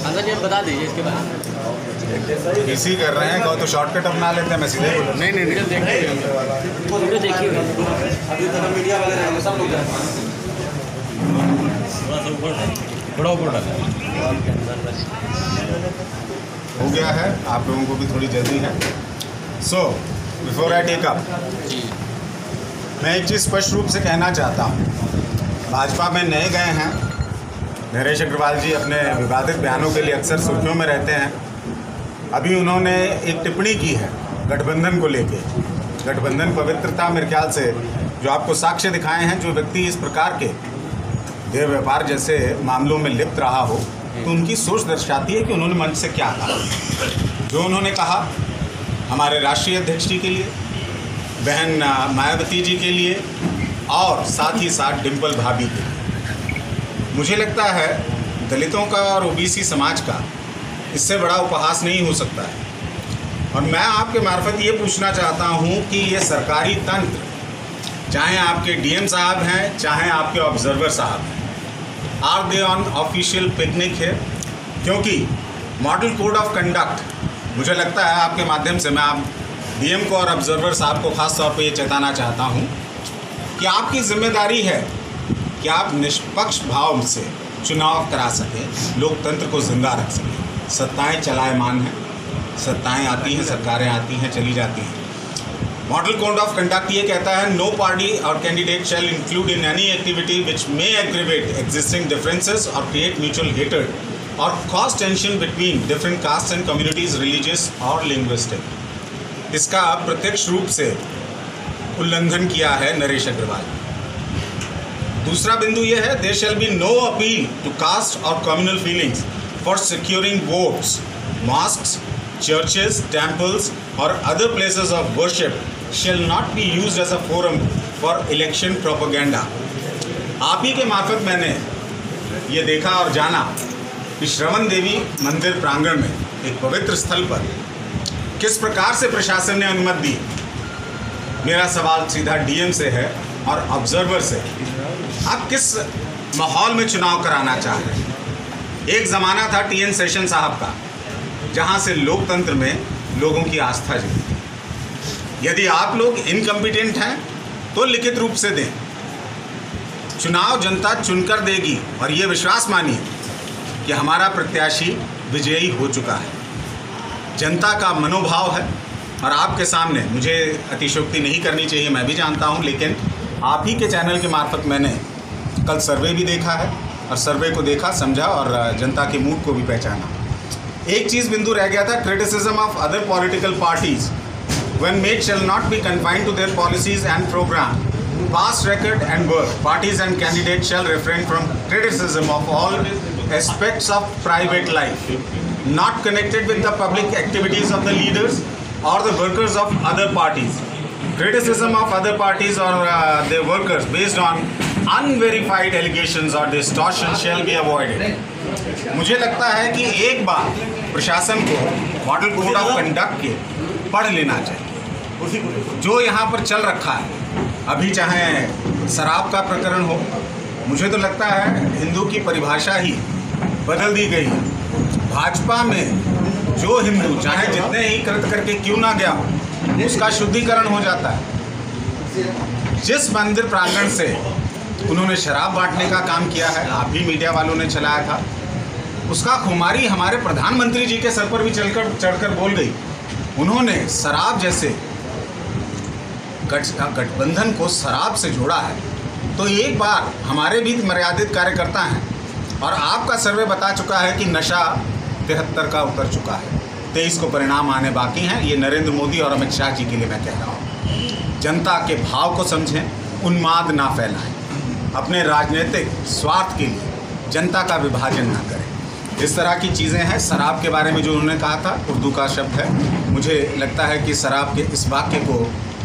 अंदर ये बता दीजिए इसके बारे में। इसी कर रहे हैं, कहो तो शॉर्टकट अपना लेते हैं, मैं सीधे बोलूँ। नहीं वीडियो देखिए अभी तक मीडिया वाले रहेंगे सब लोग थोड़ा ऊपर डाला हो गया है, आप लोगों को भी थोड़ी जल्दी है। So before I take up, मैं एक चीज़ स्पष्ट रूप से कहना चाहता हूँ। भाजपा में नए गए हैं, नरेश अग्रवाल जी अपने विवादित बयानों के लिए अक्सर सुर्खियों में रहते हैं। अभी उन्होंने एक टिप्पणी की है गठबंधन को लेके। गठबंधन पवित्रता मेरे ख्याल से जो आपको साक्ष्य दिखाए हैं, जो व्यक्ति इस प्रकार के देह व्यापार जैसे मामलों में लिप्त रहा हो, तो उनकी सोच दर्शाती है कि उन्होंने मंच से क्या कहा। जो उन्होंने कहा हमारे राष्ट्रीय अध्यक्ष जी के लिए, बहन मायावती जी के लिए और साथ ही साथ डिम्पल भाभी के लिए। मुझे लगता है दलितों का और ओबीसी समाज का इससे बड़ा उपहास नहीं हो सकता है। और मैं आपके मार्फत ये पूछना चाहता हूँ कि ये सरकारी तंत्र, चाहे आपके डीएम साहब हैं, चाहे आपके ऑब्जर्वर साहब हैं, are they on official picnic है? क्योंकि मॉडल कोड ऑफ कंडक्ट, मुझे लगता है आपके माध्यम से मैं आप डीएम को और ऑब्जर्वर साहब को खास तौर पे ये चेताना चाहता हूँ कि आपकी जिम्मेदारी है कि आप निष्पक्ष भाव से चुनाव करा सकें, लोकतंत्र को जिंदा रख सकें। सत्ताएं चलायमान हैं, सत्ताएं आती हैं, सरकारें आती हैं, चली जाती हैं। मॉडल कोड ऑफ कंडक्ट ये कहता है नो पार्टी और candidate shall include in any activity which may aggravate existing differences और क्रिएट म्यूचुअल हेटर्ड और cause tension between different caste and communities, religious और लिंग्विस्टिक। इसका प्रत्यक्ष रूप से उल्लंघन किया है नरेश अग्रवाल। दूसरा बिंदु यह है there shall be no appeal to caste और communal feelings for securing votes, mosques, churches, temples or other places of worship shall not be used as a forum for election propaganda। आप ही के मार्फत मैंने ये देखा और जाना कि श्रवण देवी मंदिर प्रांगण में एक पवित्र स्थल पर किस प्रकार से प्रशासन ने अनुमति दी। मेरा सवाल सीधा डीएम से है और ऑब्जर्वर से, आप किस माहौल में चुनाव कराना चाह रहे हैं? एक ज़माना था टीएन सेशन साहब का, जहां से लोकतंत्र में लोगों की आस्था जीती। यदि आप लोग इनकम्पिटेंट हैं तो लिखित रूप से दें। चुनाव जनता चुनकर देगी और ये विश्वास मानिए कि हमारा प्रत्याशी विजयी हो चुका है। जनता का मनोभाव है और आपके सामने, मुझे अतिशयोक्ति नहीं करनी चाहिए, मैं भी जानता हूं, लेकिन आप ही के चैनल के मार्फत मैंने कल सर्वे भी देखा है और सर्वे को देखा, समझा और जनता के मूड को भी पहचाना। एक चीज़ बिंदु रह गया था, criticism of other political parties when made shall not be confined to their policies and programme, past record and work. Parties and candidates shall refrain from criticism of all aspects of private life not connected with the public activities of the leaders or the workers of other parties. Criticism of other parties or their workers based on unverified allegations or distortion shall be avoided. मुझे लगता है कि एक बार प्रशासन को model code of conduct के पढ़ लेना चाहिए। जो यहाँ पर चल रखा है अभी, चाहे शराब का प्रकरण हो, मुझे तो लगता है हिंदू की परिभाषा ही बदल दी गई है। भाजपा में जो हिंदू चाहे जितने ही कृत करके क्यों ना गया हो, उसका शुद्धिकरण हो जाता है। जिस मंदिर प्रांगण से उन्होंने शराब बांटने का काम किया है, आप ही मीडिया वालों ने चलाया था, उसका खुमारी हमारे प्रधानमंत्री जी के सर पर भी चढ़कर बोल गई। उन्होंने शराब जैसे गठबंधन को शराब से जोड़ा है। तो एक बार हमारे भी मर्यादित कार्यकर्ता हैं और आपका सर्वे बता चुका है कि नशा 73 का उतर चुका है, 23 को परिणाम आने बाकी हैं। ये नरेंद्र मोदी और अमित शाह जी के लिए मैं कह रहा हूँ। जनता के भाव को समझें, उन्माद ना फैलाएं, अपने राजनीतिक स्वार्थ के लिए जनता का विभाजन ना करें। इस तरह की चीज़ें हैं। शराब के बारे में जो उन्होंने कहा था, उर्दू का शब्द है, मुझे लगता है कि शराब के इस वाक्य को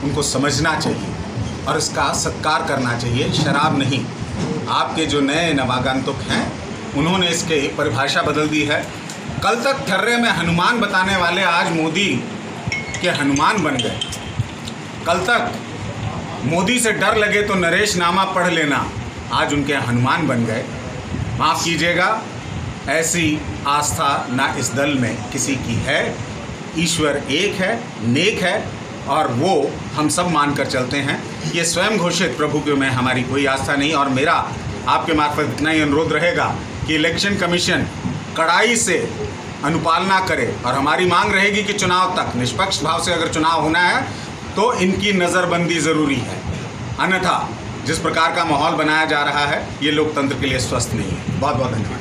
उनको समझना चाहिए और इसका सत्कार करना चाहिए। शराब नहीं, आपके जो नए नवागंतुक हैं उन्होंने इसके परिभाषा बदल दी है। कल तक ठर्रे में हनुमान बताने वाले आज मोदी के हनुमान बन गए। कल तक मोदी से डर लगे तो नरेश नामा पढ़ लेना, आज उनके हनुमान बन गए। माफ़ कीजिएगा, ऐसी आस्था ना इस दल में किसी की है। ईश्वर एक है, नेक है और वो हम सब मानकर चलते हैं। ये स्वयं घोषित प्रभु के में हमारी कोई आस्था नहीं। और मेरा आपके मार्फत इतना ही अनुरोध रहेगा कि इलेक्शन कमीशन कड़ाई से अनुपालना करे और हमारी मांग रहेगी कि चुनाव तक निष्पक्ष भाव से अगर चुनाव होना है तो इनकी नज़रबंदी ज़रूरी है। अन्यथा जिस प्रकार का माहौल बनाया जा रहा है ये लोकतंत्र के लिए स्वस्थ नहीं है। बहुत बहुत धन्यवाद।